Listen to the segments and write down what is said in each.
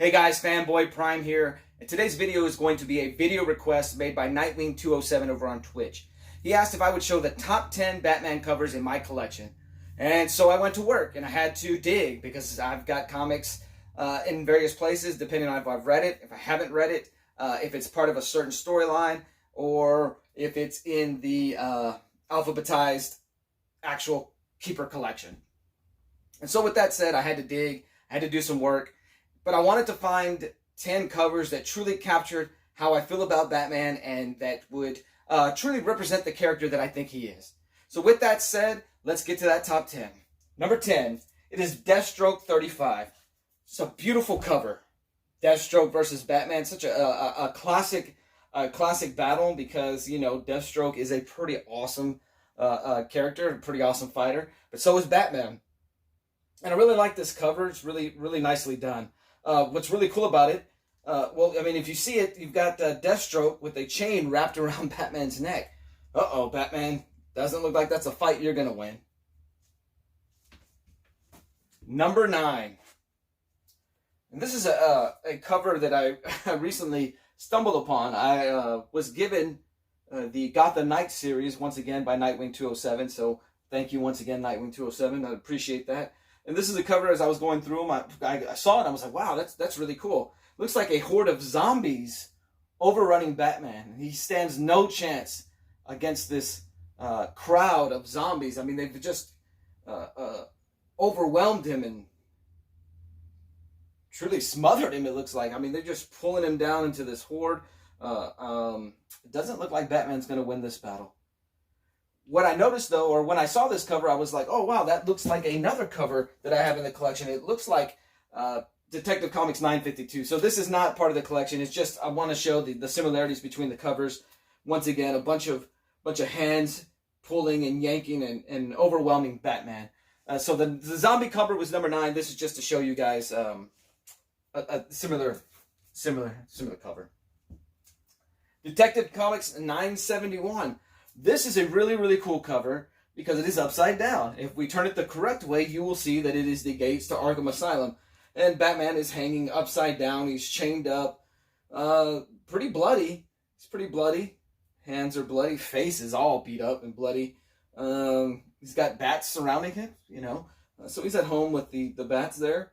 Hey guys, Fanboy Prime here, and today's video is going to be a video request made by Nightwing207 over on Twitch. He asked if I would show the top 10 Batman covers in my collection, and so I went to work and I had to dig because I've got comics in various places depending on if I've read it, if I haven't read it, if it's part of a certain storyline, or if it's in the alphabetized actual Keeper collection. And so with that said, I had to dig, I had to do some work. But I wanted to find 10 covers that truly captured how I feel about Batman and that would truly represent the character that I think he is. So with that said, let's get to that top 10. Number 10, it is Deathstroke 35. It's a beautiful cover. Deathstroke versus Batman, such a classic battle because, you know, Deathstroke is a pretty awesome character, a pretty awesome fighter, but so is Batman. And I really like this cover. It's really, really nicely done. What's really cool about it, well, I mean, if you see it, you've got Deathstroke with a chain wrapped around Batman's neck. Uh-oh, Batman, doesn't look like that's a fight you're going to win. Number 9. And this is a cover that I recently stumbled upon. I was given the Gotham Knights series once again by Nightwing207, so thank you once again, Nightwing207. I appreciate that. And this is a cover as I was going through them. I saw it and I was like, wow, that's really cool. Looks like a horde of zombies overrunning Batman. He stands no chance against this crowd of zombies. I mean, they've just overwhelmed him and truly smothered him, it looks like. I mean, they're just pulling him down into this horde. It doesn't look like Batman's going to win this battle. What I noticed, though, or when I saw this cover, I was like, oh, wow, that looks like another cover that I have in the collection. It looks like Detective Comics 952. So this is not part of the collection. It's just I want to show the similarities between the covers. Once again, a bunch of hands pulling and yanking and overwhelming Batman. So the zombie cover was number 9. This is just to show you guys a similar cover. Detective Comics 971. This is a really, really cool cover because it is upside down. If we turn it the correct way, you will see that it is the gates to Arkham Asylum. And Batman is hanging upside down. He's chained up. Pretty bloody. He's pretty bloody. Hands are bloody. Face is all beat up and bloody. He's got bats surrounding him, you know. So he's at home with the bats there.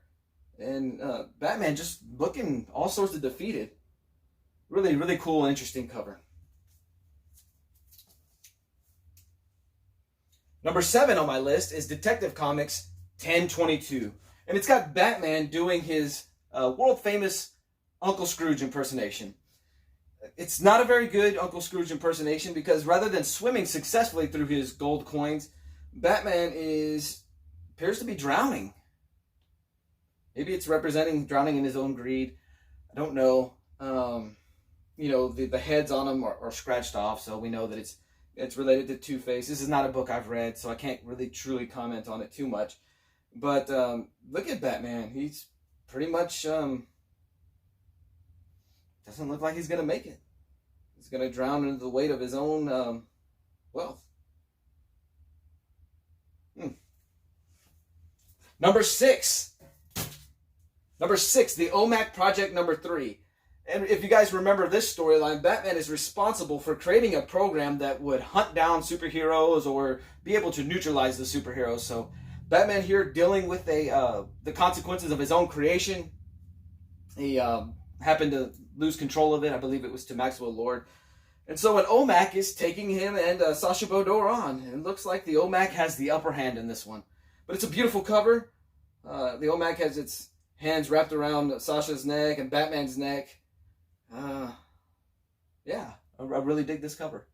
And Batman just looking all sorts of defeated. Really, really cool and interesting cover. Number 7 on my list is Detective Comics 1022. And it's got Batman doing his world-famous Uncle Scrooge impersonation. It's not a very good Uncle Scrooge impersonation because rather than swimming successfully through his gold coins, Batman appears to be drowning. Maybe it's representing drowning in his own greed. I don't know. You know, the heads on him are scratched off, so we know that it's related to Two-Face. This is not a book I've read, so I can't really truly comment on it too much. But look at Batman. He's pretty much doesn't look like he's going to make it. He's going to drown into the weight of his own wealth. Number 6. Number 6, the OMAC Project number 3. And if you guys remember this storyline, Batman is responsible for creating a program that would hunt down superheroes or be able to neutralize the superheroes. So Batman here dealing with the consequences of his own creation. He happened to lose control of it. I believe it was to Maxwell Lord. And so an OMAC is taking him and Sacha Baudot on. And it looks like the OMAC has the upper hand in this one. But it's a beautiful cover. The OMAC has its hands wrapped around Sasha's neck and Batman's neck. Yeah, I really dig this cover.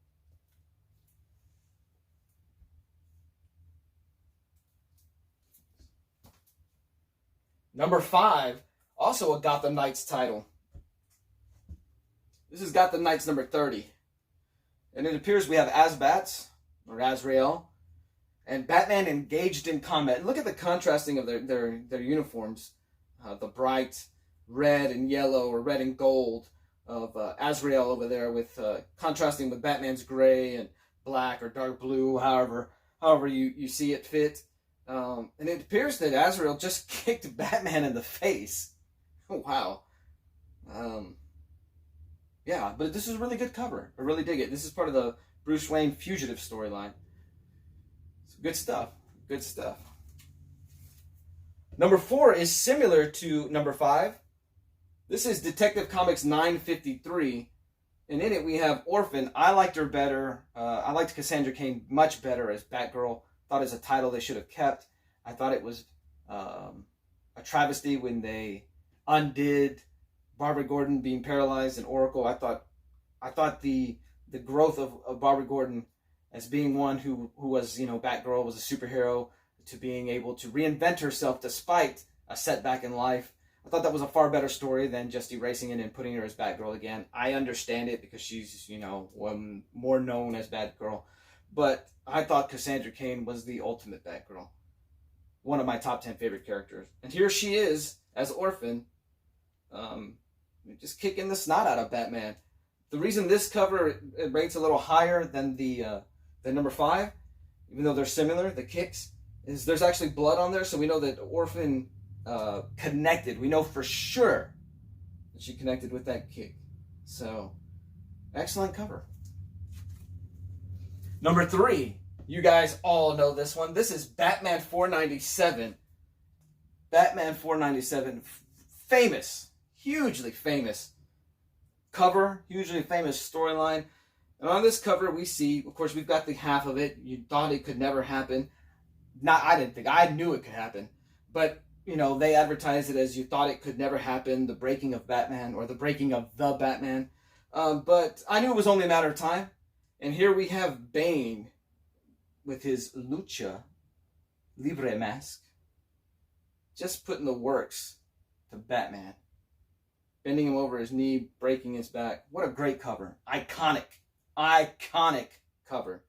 Number 5, also a Gotham Knights title. This is Gotham Knights number 30. And it appears we have Azbats, or Azrael, and Batman engaged in combat. Look at the contrasting of their uniforms. The bright red and yellow, or red and gold, of Azrael over there, with contrasting with Batman's gray and black or dark blue, however you see it fit. And it appears that Azrael just kicked Batman in the face Wow. Yeah, but this is a really good cover. I really dig it. This is part of the Bruce Wayne fugitive storyline. Good stuff. Good stuff. Number 4 is similar to number 5. This is Detective Comics 953. And in it we have Orphan. I liked her better. I liked Cassandra Cain much better as Batgirl. Thought as a title they should have kept. I thought it was a travesty when they undid Barbara Gordon being paralyzed and Oracle. I thought the growth of Barbara Gordon as being one who was, Batgirl, was a superhero, to being able to reinvent herself despite a setback in life. I thought that was a far better story than just erasing it and putting her as Batgirl again. I understand it because she's, more known as Batgirl. But I thought Cassandra Cain was the ultimate Batgirl. One of my top 10 favorite characters. And here she is as Orphan, just kicking the snot out of Batman. The reason this cover it rates a little higher than the number 5, even though they're similar, the kicks, is there's actually blood on there, so we know that Orphan connected. We know for sure that she connected with that kick. So, excellent cover. Number 3, you guys all know this one. This is Batman 497. Batman 497, famous, hugely famous cover, hugely famous storyline. And on this cover we see, of course, we've got the half of it. You thought it could never happen. I didn't think. I knew it could happen. But, they advertised it as you thought it could never happen, the breaking of Batman, or the breaking of the Batman. But I knew it was only a matter of time. And here we have Bane with his Lucha Libre mask, just putting the works to Batman. Bending him over his knee, breaking his back. What a great cover. Iconic cover.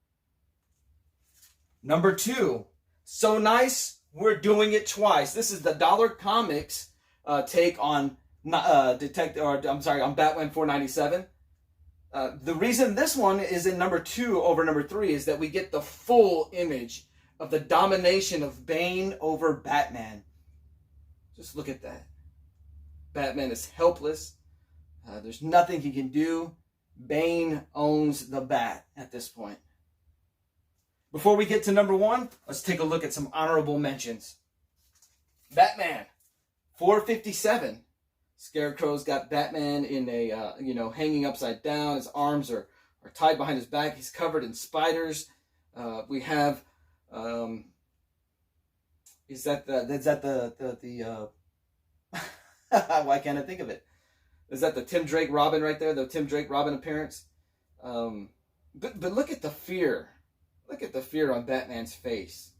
Number 2, so nice, we're doing it twice. This is the Dollar Comics take on on Batman 497. The reason this one is in number 2 over number 3 is that we get the full image of the domination of Bane over Batman. Just look at that. Batman is helpless. There's nothing he can do. Bane owns the bat at this point. Before we get to number 1, let's take a look at some honorable mentions. Batman 457. Scarecrow's got Batman in a, hanging upside down. His arms are tied behind his back. He's covered in spiders. We have, is that the why can't I think of it? Is that the Tim Drake Robin right there? The Tim Drake Robin appearance? But look at the fear. Look at the fear on Batman's face.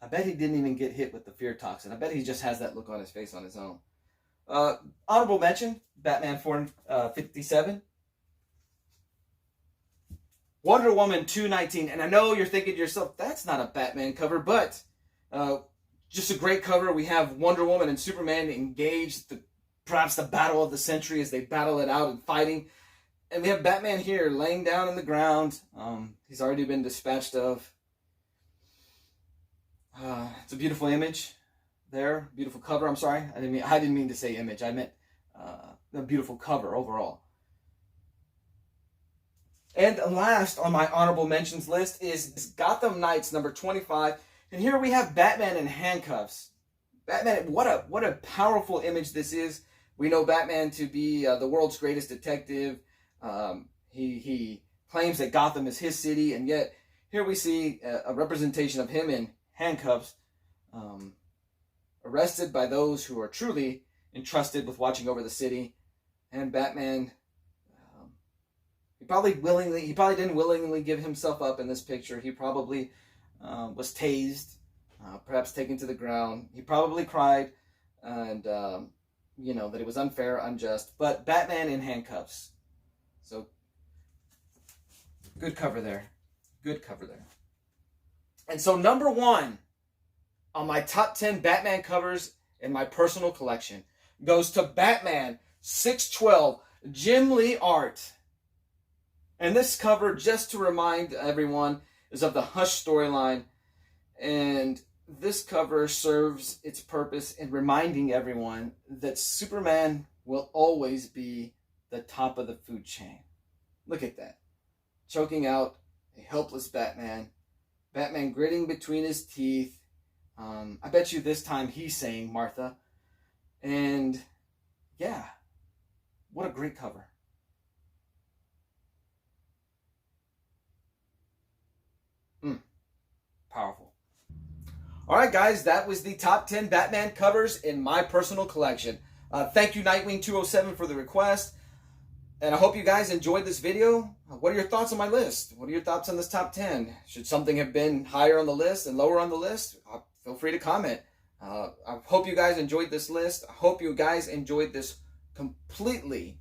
I bet he didn't even get hit with the fear toxin. I bet he just has that look on his face on his own. Honorable mention, Batman 457. Wonder Woman 219. And I know you're thinking to yourself, that's not a Batman cover, but just a great cover. We have Wonder Woman and Superman engaged, perhaps the battle of the century as they battle it out and fighting. And we have Batman here laying down on the ground. He's already been dispatched of. It's a beautiful image there. Beautiful cover. I'm sorry. I didn't mean to say image. I meant a beautiful cover overall. And last on my honorable mentions list is Gotham Knights number 25. And here we have Batman in handcuffs. Batman, what a powerful image this is. We know Batman to be the world's greatest detective. He claims that Gotham is his city, and yet here we see a representation of him in handcuffs, arrested by those who are truly entrusted with watching over the city. And Batman, he probably didn't willingly give himself up in this picture. He probably was tased, perhaps taken to the ground. He probably cried, and that it was unfair, unjust. But Batman in handcuffs. So good cover there. Good cover there. And so number 1 on my top 10 Batman covers in my personal collection goes to Batman 612 Jim Lee art. And this cover, just to remind everyone, is of the Hush storyline. And this cover serves its purpose in reminding everyone that Superman will always be the top of the food chain. Look at that. Choking out a helpless Batman. Batman gritting between his teeth. I bet you this time he's saying Martha. And yeah, what a great cover. Powerful. All right, guys, that was the top 10 Batman covers in my personal collection. Thank you, Nightwing 207, for the request. And I hope you guys enjoyed this video. What are your thoughts on my list? What are your thoughts on this top 10? Should something have been higher on the list and lower on the list? Feel free to comment. I hope you guys enjoyed this list. I hope you guys enjoyed this completely,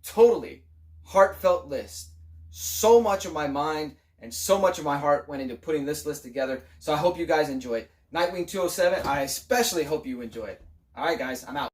totally heartfelt list. So much of my mind and so much of my heart went into putting this list together. So I hope you guys enjoyed. Nightwing 207, I especially hope you enjoyed. All right, guys, I'm out.